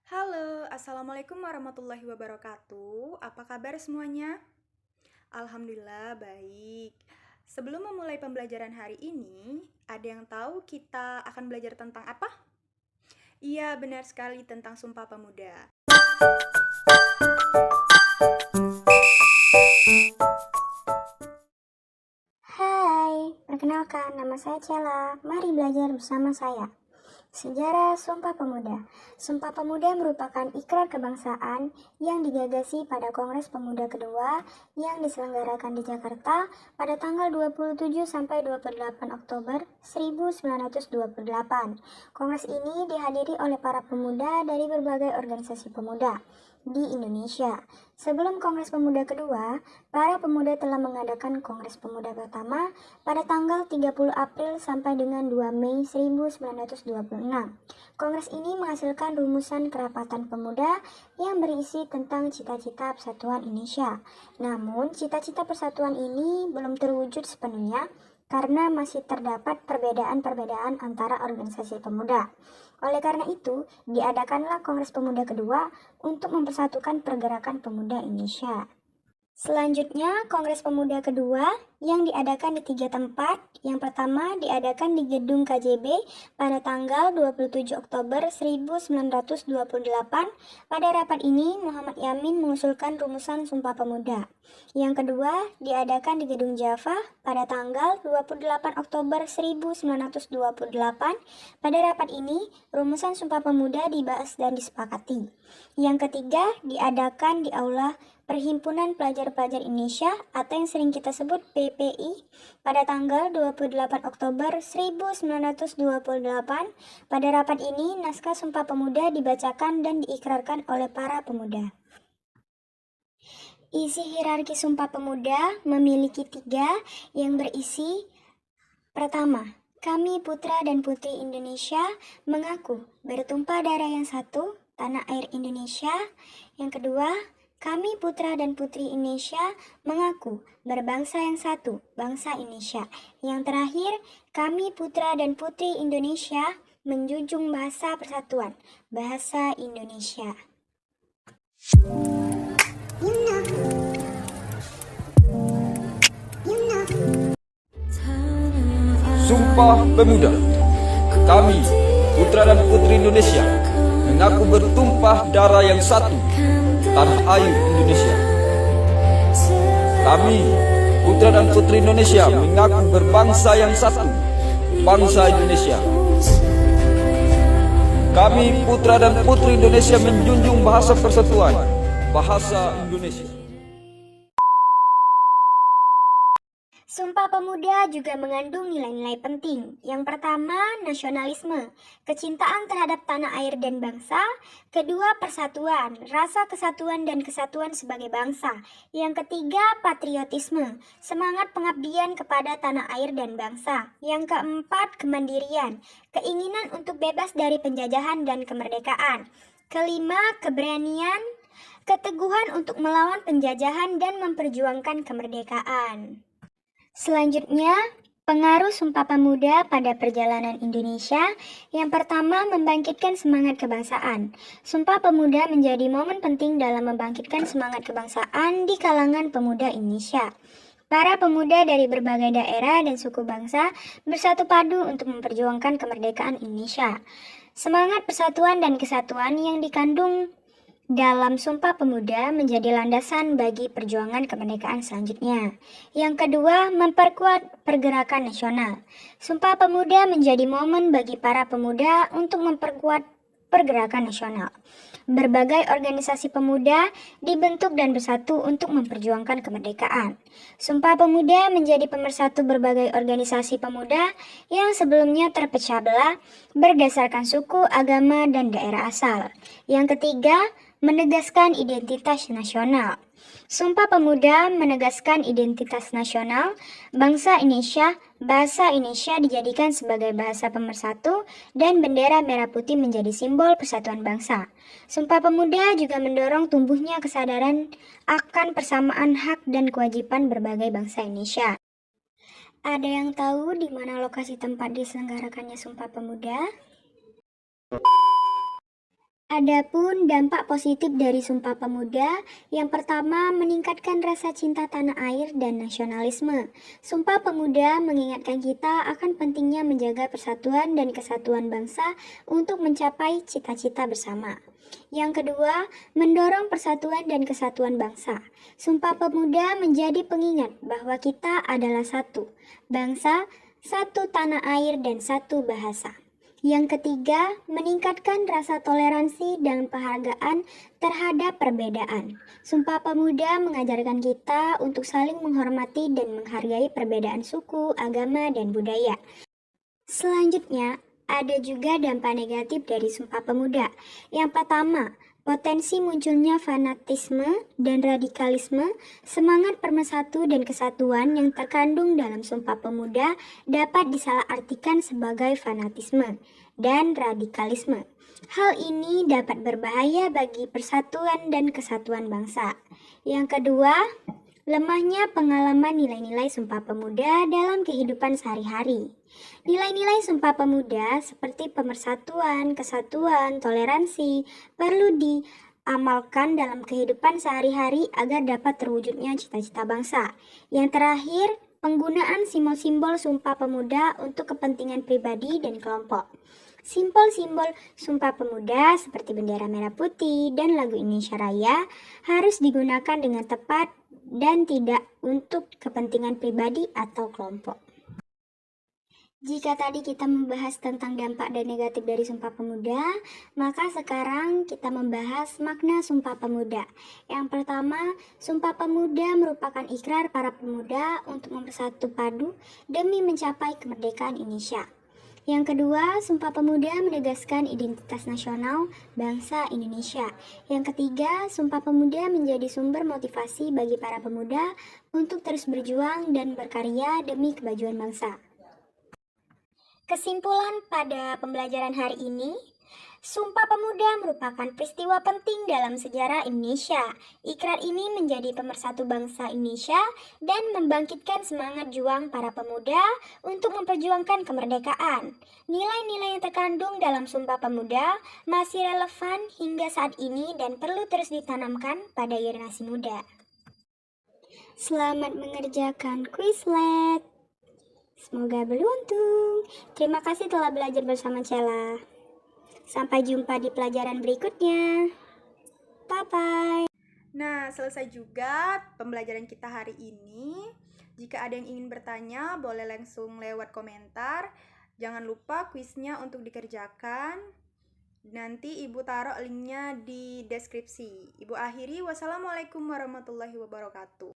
Halo, Assalamualaikum warahmatullahi wabarakatuh. Apa kabar semuanya? Alhamdulillah baik. Sebelum memulai pembelajaran hari ini, ada yang tahu kita akan belajar tentang apa? Iya, benar sekali tentang Sumpah Pemuda. Hai, perkenalkan nama saya Cella. Mari belajar bersama saya. Sejarah Sumpah Pemuda. Sumpah Pemuda merupakan ikrar kebangsaan yang digagasi pada Kongres Pemuda kedua yang diselenggarakan di Jakarta pada tanggal 27 sampai 28 Oktober 1928. Kongres ini dihadiri oleh para pemuda dari berbagai organisasi pemuda di Indonesia. Sebelum Kongres Pemuda kedua, para pemuda telah mengadakan Kongres Pemuda pertama pada tanggal 30 April sampai dengan 2 Mei 1926. Kongres ini menghasilkan rumusan kerapatan pemuda yang berisi tentang cita-cita persatuan Indonesia. Namun, cita-cita persatuan ini belum terwujud sepenuhnya karena masih terdapat perbedaan-perbedaan antara organisasi pemuda. Oleh karena itu, diadakanlah Kongres Pemuda kedua untuk mempersatukan pergerakan pemuda Indonesia. Selanjutnya, Kongres Pemuda kedua yang diadakan di 3 tempat. Yang pertama diadakan di Gedung KJB pada tanggal 27 Oktober 1928. Pada rapat ini, Muhammad Yamin mengusulkan rumusan Sumpah Pemuda. Yang kedua diadakan di Gedung Java pada tanggal 28 Oktober 1928. Pada rapat ini, rumusan Sumpah Pemuda dibahas dan disepakati. Yang ketiga diadakan di Aula Perhimpunan Pelajar-Pelajar Indonesia atau yang sering kita sebut PPI pada tanggal 28 Oktober 1928. Pada rapat ini, naskah Sumpah Pemuda dibacakan dan diikrarkan oleh para pemuda. Isi hierarki Sumpah Pemuda memiliki 3 yang berisi: pertama, kami putra dan putri Indonesia mengaku bertumpah darah yang satu, tanah air Indonesia. Yang kedua, kami putra dan putri Indonesia mengaku berbangsa yang satu, bangsa Indonesia. Yang terakhir, kami putra dan putri Indonesia menjunjung bahasa persatuan, bahasa Indonesia. Sumpah Pemuda. Kami, putra dan putri Indonesia, mengaku bertumpah darah yang satu, tanah air Indonesia. Kami, putra dan putri Indonesia, mengaku berbangsa yang satu, bangsa Indonesia. Kami, putra dan putri Indonesia, menjunjung bahasa persatuan, bahasa Indonesia. Sumpah Pemuda juga mengandung nilai-nilai penting. Yang pertama, nasionalisme, kecintaan terhadap tanah air dan bangsa. Kedua, persatuan, rasa kesatuan dan kesatuan sebagai bangsa. Yang ketiga, patriotisme, semangat pengabdian kepada tanah air dan bangsa. Yang keempat, kemandirian, keinginan untuk bebas dari penjajahan dan kemerdekaan. Kelima, keberanian, keteguhan untuk melawan penjajahan dan memperjuangkan kemerdekaan. Selanjutnya, pengaruh Sumpah Pemuda pada perjalanan Indonesia. Yang pertama, membangkitkan semangat kebangsaan. Sumpah Pemuda menjadi momen penting dalam membangkitkan semangat kebangsaan di kalangan pemuda Indonesia. Para pemuda dari berbagai daerah dan suku bangsa bersatu padu untuk memperjuangkan kemerdekaan Indonesia. Semangat persatuan dan kesatuan yang dikandung dalam Sumpah Pemuda menjadi landasan bagi perjuangan kemerdekaan selanjutnya. Yang kedua, memperkuat pergerakan nasional. Sumpah Pemuda menjadi momen bagi para pemuda untuk memperkuat pergerakan nasional. Berbagai organisasi pemuda dibentuk dan bersatu untuk memperjuangkan kemerdekaan. Sumpah Pemuda menjadi pemersatu berbagai organisasi pemuda yang sebelumnya terpecah belah berdasarkan suku, agama, dan daerah asal. Yang ketiga, menegaskan identitas nasional. Sumpah Pemuda menegaskan identitas nasional bangsa Indonesia. Bahasa Indonesia dijadikan sebagai bahasa pemersatu dan bendera merah putih menjadi simbol persatuan bangsa. Sumpah Pemuda juga mendorong tumbuhnya kesadaran akan persamaan hak dan kewajiban berbagai bangsa Indonesia. Ada yang tahu di mana lokasi tempat diselenggarakannya Sumpah Pemuda? Adapun dampak positif dari Sumpah Pemuda, yang pertama meningkatkan rasa cinta tanah air dan nasionalisme. Sumpah Pemuda mengingatkan kita akan pentingnya menjaga persatuan dan kesatuan bangsa untuk mencapai cita-cita bersama. Yang kedua, mendorong persatuan dan kesatuan bangsa. Sumpah Pemuda menjadi pengingat bahwa kita adalah satu bangsa, satu tanah air, dan satu bahasa. Yang ketiga, meningkatkan rasa toleransi dan penghargaan terhadap perbedaan. Sumpah Pemuda mengajarkan kita untuk saling menghormati dan menghargai perbedaan suku, agama, dan budaya. Selanjutnya, ada juga dampak negatif dari Sumpah Pemuda. Yang pertama, potensi munculnya fanatisme dan radikalisme. Semangat pemersatu dan kesatuan yang terkandung dalam Sumpah Pemuda dapat disalahartikan sebagai fanatisme dan radikalisme. Hal ini dapat berbahaya bagi persatuan dan kesatuan bangsa. Yang kedua, lemahnya pengalaman nilai-nilai Sumpah Pemuda dalam kehidupan sehari-hari. Nilai-nilai Sumpah Pemuda seperti pemersatuan, kesatuan, toleransi perlu diamalkan dalam kehidupan sehari-hari agar dapat terwujudnya cita-cita bangsa. Yang terakhir, penggunaan simbol-simbol Sumpah Pemuda untuk kepentingan pribadi dan kelompok. Simbol-simbol Sumpah Pemuda seperti bendera merah putih dan lagu Indonesia Raya harus digunakan dengan tepat dan tidak untuk kepentingan pribadi atau kelompok. Jika tadi kita membahas tentang dampak dan negatif dari Sumpah Pemuda, maka sekarang kita membahas makna Sumpah Pemuda. Yang pertama, Sumpah Pemuda merupakan ikrar para pemuda untuk mempersatu padu demi mencapai kemerdekaan Indonesia. Yang kedua, Sumpah Pemuda menegaskan identitas nasional bangsa Indonesia. Yang ketiga, Sumpah Pemuda menjadi sumber motivasi bagi para pemuda untuk terus berjuang dan berkarya demi kemajuan bangsa. Kesimpulan pada pembelajaran hari ini, Sumpah Pemuda merupakan peristiwa penting dalam sejarah Indonesia. Ikrar ini menjadi pemersatu bangsa Indonesia dan membangkitkan semangat juang para pemuda untuk memperjuangkan kemerdekaan. Nilai-nilai yang terkandung dalam Sumpah Pemuda masih relevan hingga saat ini dan perlu terus ditanamkan pada generasi muda. Selamat mengerjakan Quizlet. Semoga beruntung. Terima kasih telah belajar bersama Cella. Sampai jumpa di pelajaran berikutnya. Bye-bye. Nah, selesai juga pembelajaran kita hari ini. Jika ada yang ingin bertanya, boleh langsung lewat komentar. Jangan lupa kuisnya untuk dikerjakan. Nanti Ibu taruh linknya di deskripsi. Ibu akhiri, wassalamualaikum warahmatullahi wabarakatuh.